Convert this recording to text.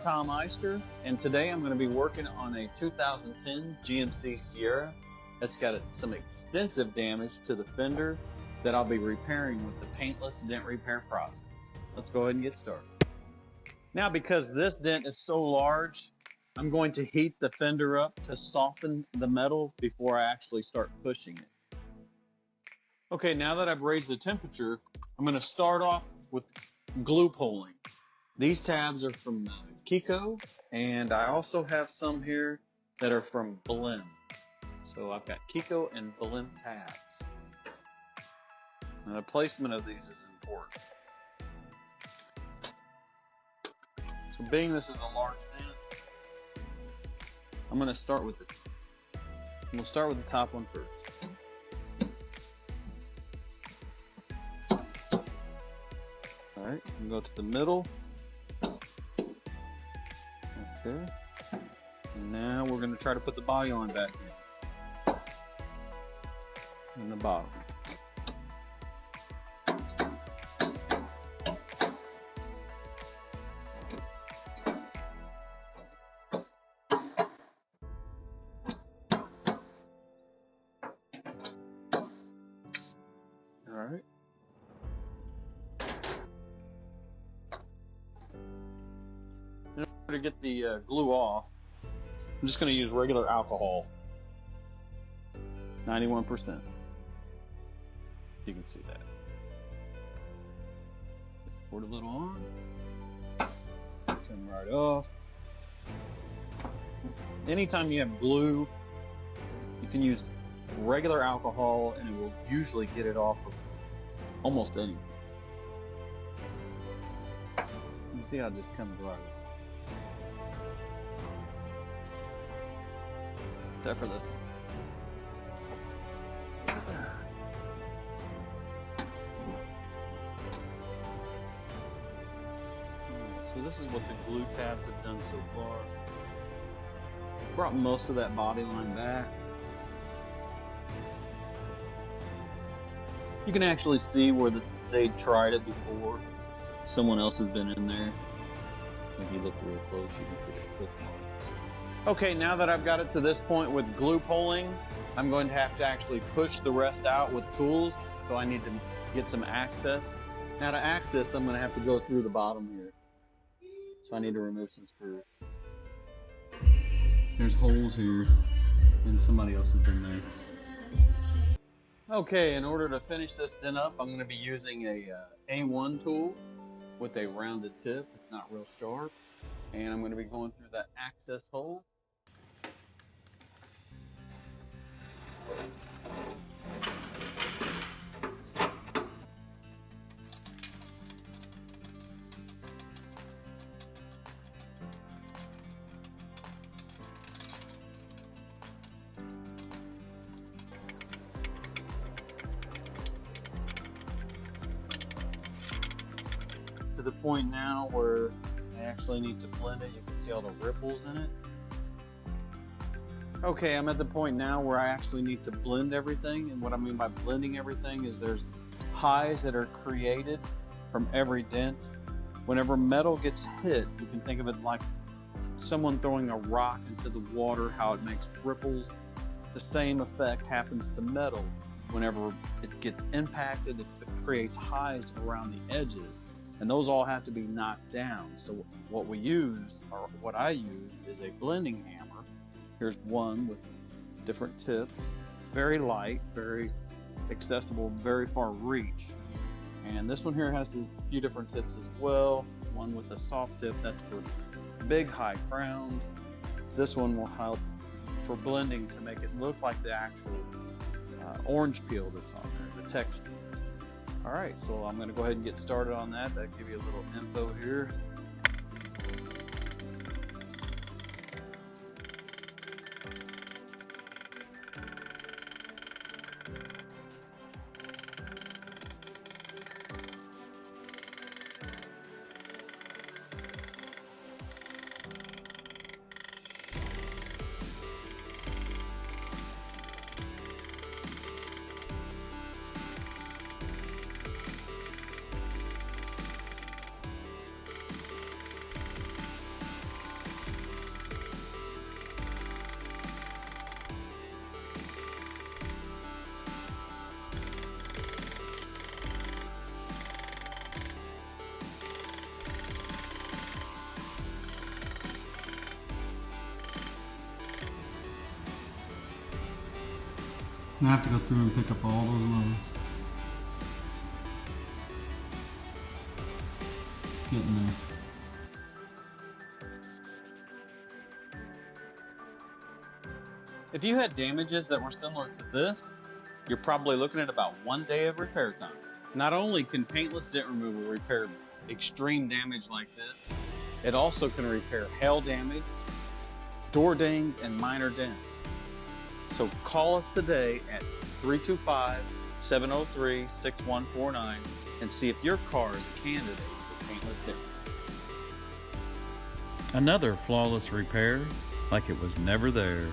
Tom Eister, and today I'm going to be working on a 2010 GMC Sierra that's got some extensive damage to the fender that I'll be repairing with the Paintless dent repair process. Let's go ahead and get started. Now, because this dent is so large, I'm going to heat the fender up to soften the metal before I actually start pushing it. Okay, now that I've raised the temperature, I'm going to start off with glue pulling. These tabs are from Kiko, and I also have some here that are from Blend. So I've got Kiko and Blend tabs. And the placement of these is important. So being this is a large dent, I'm going to start with we'll start with the top one first. All right, and go to the middle. Okay. And now we're going to try to put the body line back in. And the bottom. Alright. In order to get the glue off, I'm just going to use regular alcohol. 91%. You can see that. Pour it a little on. Come right off. Anytime you have glue, you can use regular alcohol and it will usually get it off of almost anything. You can see how it just comes right off. Except for this one. So this is what the glue tabs have done so far. Brought most of that body line back. You can actually see where they tried it before. Someone else has been in there. If you look real close, you can see the cliff mark. Okay, now that I've got it to this point with glue pulling, I'm going to have to actually push the rest out with tools, so I need to get some access. Now to access, I'm going to have to go through the bottom here. So I need to remove some screws. There's holes here, and somebody else has been there. Okay, in order to finish this dent up, I'm going to be using a A1 tool with a rounded tip. It's not real sharp. And I'm going to be going through that access hole. To the point now where I actually need to blend it. You can see all the ripples in it. Okay, I'm at the point now where I actually need to blend everything, and what I mean by blending everything is there's highs that are created from every dent. Whenever metal gets hit, you can think of it like someone throwing a rock into the water, how it makes ripples. The same effect happens to metal. Whenever it gets impacted, it creates highs around the edges. And those all have to be knocked down. So what we use, or what I use, is a blending hammer. Here's one with different tips. Very light, very accessible, very far reach. And this one here has a few different tips as well. One with a soft tip, that's for big high crowns. This one will help for blending to make it look like the actual orange peel that's on there, the texture. Alright, so I'm going to go ahead and get started on that. That'll give you a little info here. I have to go through and pick up all those little getting there. If you had damages that were similar to this, you're probably looking at about 1 day of repair time. Not only can paintless dent removal repair extreme damage like this, it also can repair hail damage, door dings, and minor dents. So call us today at 325-703-6149 and see if your car is a candidate for paintless dent. Another flawless repair like it was never there.